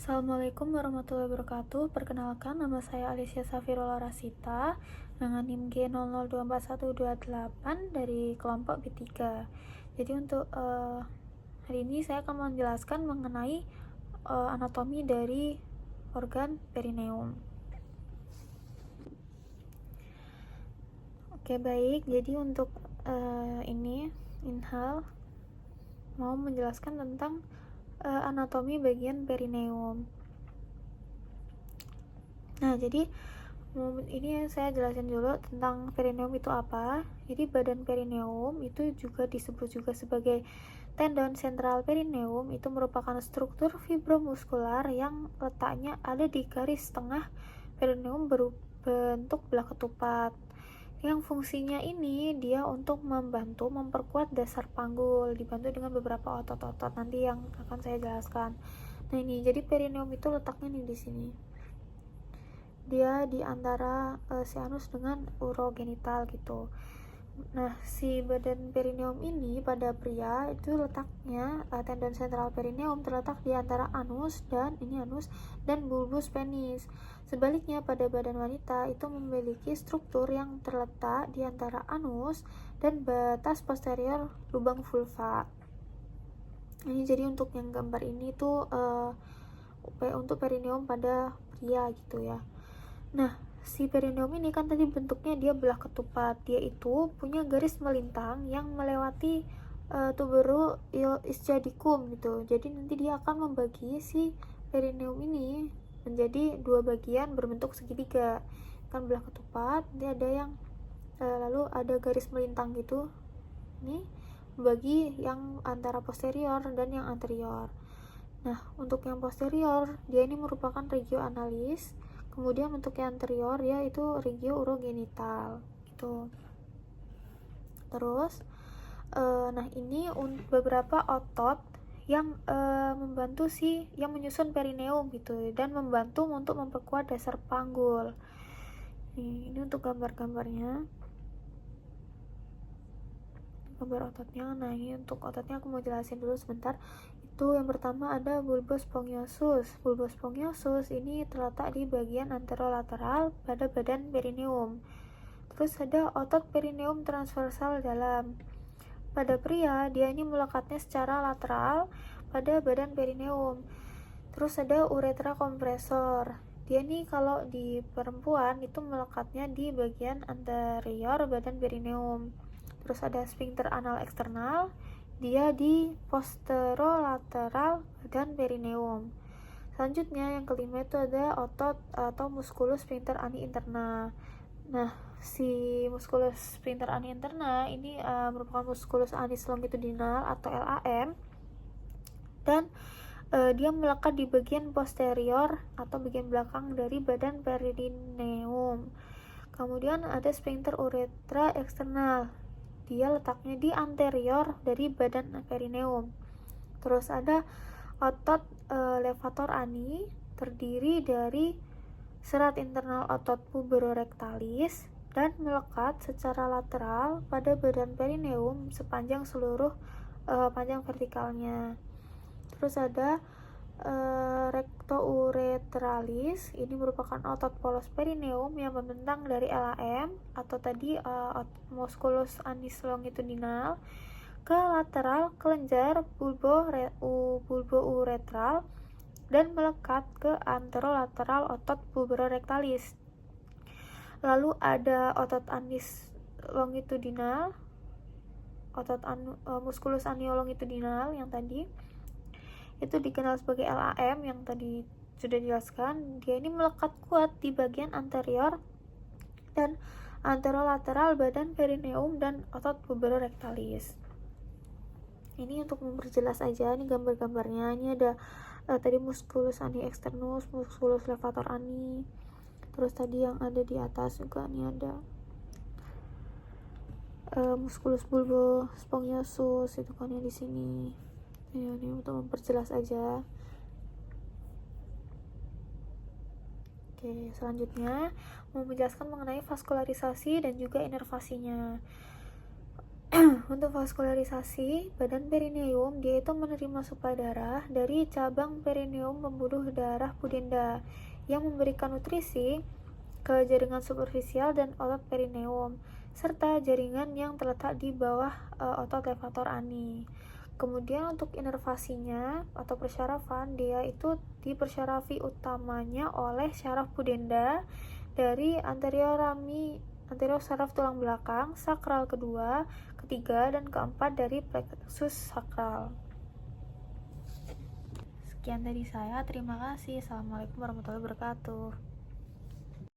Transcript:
Assalamualaikum warahmatullahi wabarakatuh. Perkenalkan, nama saya Alicia Safirullah Rasita dengan NIM G00241128 dari kelompok B3. Jadi untuk hari ini saya akan menjelaskan mengenai anatomi dari organ perineum. Oke, baik. Jadi untuk ini Inhal mau menjelaskan tentang anatomi bagian perineum. Nah, jadi ini saya jelasin dulu tentang perineum itu apa. Jadi badan perineum itu juga disebut juga sebagai tendon sentral perineum. Itu merupakan struktur fibromuskular yang letaknya ada di garis tengah perineum berbentuk belah ketupat. Yang fungsinya ini dia untuk membantu memperkuat dasar panggul, dibantu dengan beberapa otot-otot nanti yang akan saya jelaskan. Nah, ini jadi perineum itu letaknya nih di sini. Dia di antara sinus dengan urogenital gitu. Nah, si badan perineum ini pada pria itu letaknya tendon sentral perineum terletak di antara anus dan bulbus penis. Sebaliknya pada badan wanita itu memiliki struktur yang terletak di antara anus dan batas posterior lubang vulva. Ini jadi untuk yang gambar ini tuh untuk perineum pada pria gitu ya. Nah, si perineum ini kan tadi bentuknya dia belah ketupat. Dia itu punya garis melintang yang melewati tubero ischiadicum gitu. Jadi nanti dia akan membagi si perineum ini menjadi dua bagian berbentuk segitiga. Kan belah ketupat, nanti ada yang lalu ada garis melintang gitu. Ini membagi yang antara posterior dan yang anterior. Nah, untuk yang posterior, dia ini merupakan regio analis. Kemudian untuk yang anterior yaitu regio urogenital gitu. Terus nah ini beberapa otot yang membantu yang menyusun perineum gitu dan membantu untuk memperkuat dasar panggul. Ini untuk gambar-gambarnya, gambar ototnya. Nah, ini untuk ototnya aku mau jelasin dulu sebentar. Itu yang pertama ada bulbus spongiosum. Bulbus spongiosum ini terletak di bagian anterolateral pada badan perineum. Terus ada otot perineum transversal dalam. Pada pria, dia ini melekatnya secara lateral pada badan perineum. Terus ada uretra kompresor. Dia ini kalau di perempuan itu melekatnya di bagian anterior badan perineum. Terus ada sphincter anal eksternal. Dia di posterolateral badan perineum. Selanjutnya yang kelima itu ada otot atau musculus sphincter ani interna. Nah, si musculus sphincter ani interna ini merupakan musculus anis longitudinal atau LAM, dan dia melekat di bagian posterior atau bagian belakang dari badan perineum. Kemudian ada sphincter uretra eksternal. Dia letaknya di anterior dari badan perineum. Terus ada otot levator ani, terdiri dari serat internal otot puberorectalis dan melekat secara lateral pada badan perineum sepanjang seluruh panjang vertikalnya. Terus ada rectouretralis. Ini merupakan otot polos perineum yang membentang dari LAM atau tadi musculus anis longitudinal ke lateral kelenjar bulbouretral dan melekat ke anterolateral otot puberorectalis. Lalu ada otot anis longitudinal, otot musculus anio longitudinal yang tadi itu dikenal sebagai LAM yang tadi sudah dijelaskan. Dia ini melekat kuat di bagian anterior dan anterolateral badan perineum dan otot puberorectalis. Ini untuk memperjelas aja, ini gambar-gambarnya. Ini ada tadi musculus ani externus, musculus levator ani. Terus tadi yang ada di atas juga nih ada musculus bulbo spongiosus itu kan yang di sini. Ini untuk memperjelas aja. Oke, selanjutnya mau menjelaskan mengenai vaskularisasi dan juga inervasinya. Untuk vaskularisasi, badan perineum dia itu menerima suplai darah dari cabang perineum pembuluh darah pudenda yang memberikan nutrisi ke jaringan superficial dan otot perineum serta jaringan yang terletak di bawah otot levator ani. Kemudian untuk inervasinya atau persyarafan, dia itu dipersyarafi utamanya oleh syaraf pudenda dari anterior saraf tulang belakang, sakral kedua, ketiga, dan keempat dari plexus sakral. Sekian dari saya, terima kasih. Assalamualaikum warahmatullahi wabarakatuh.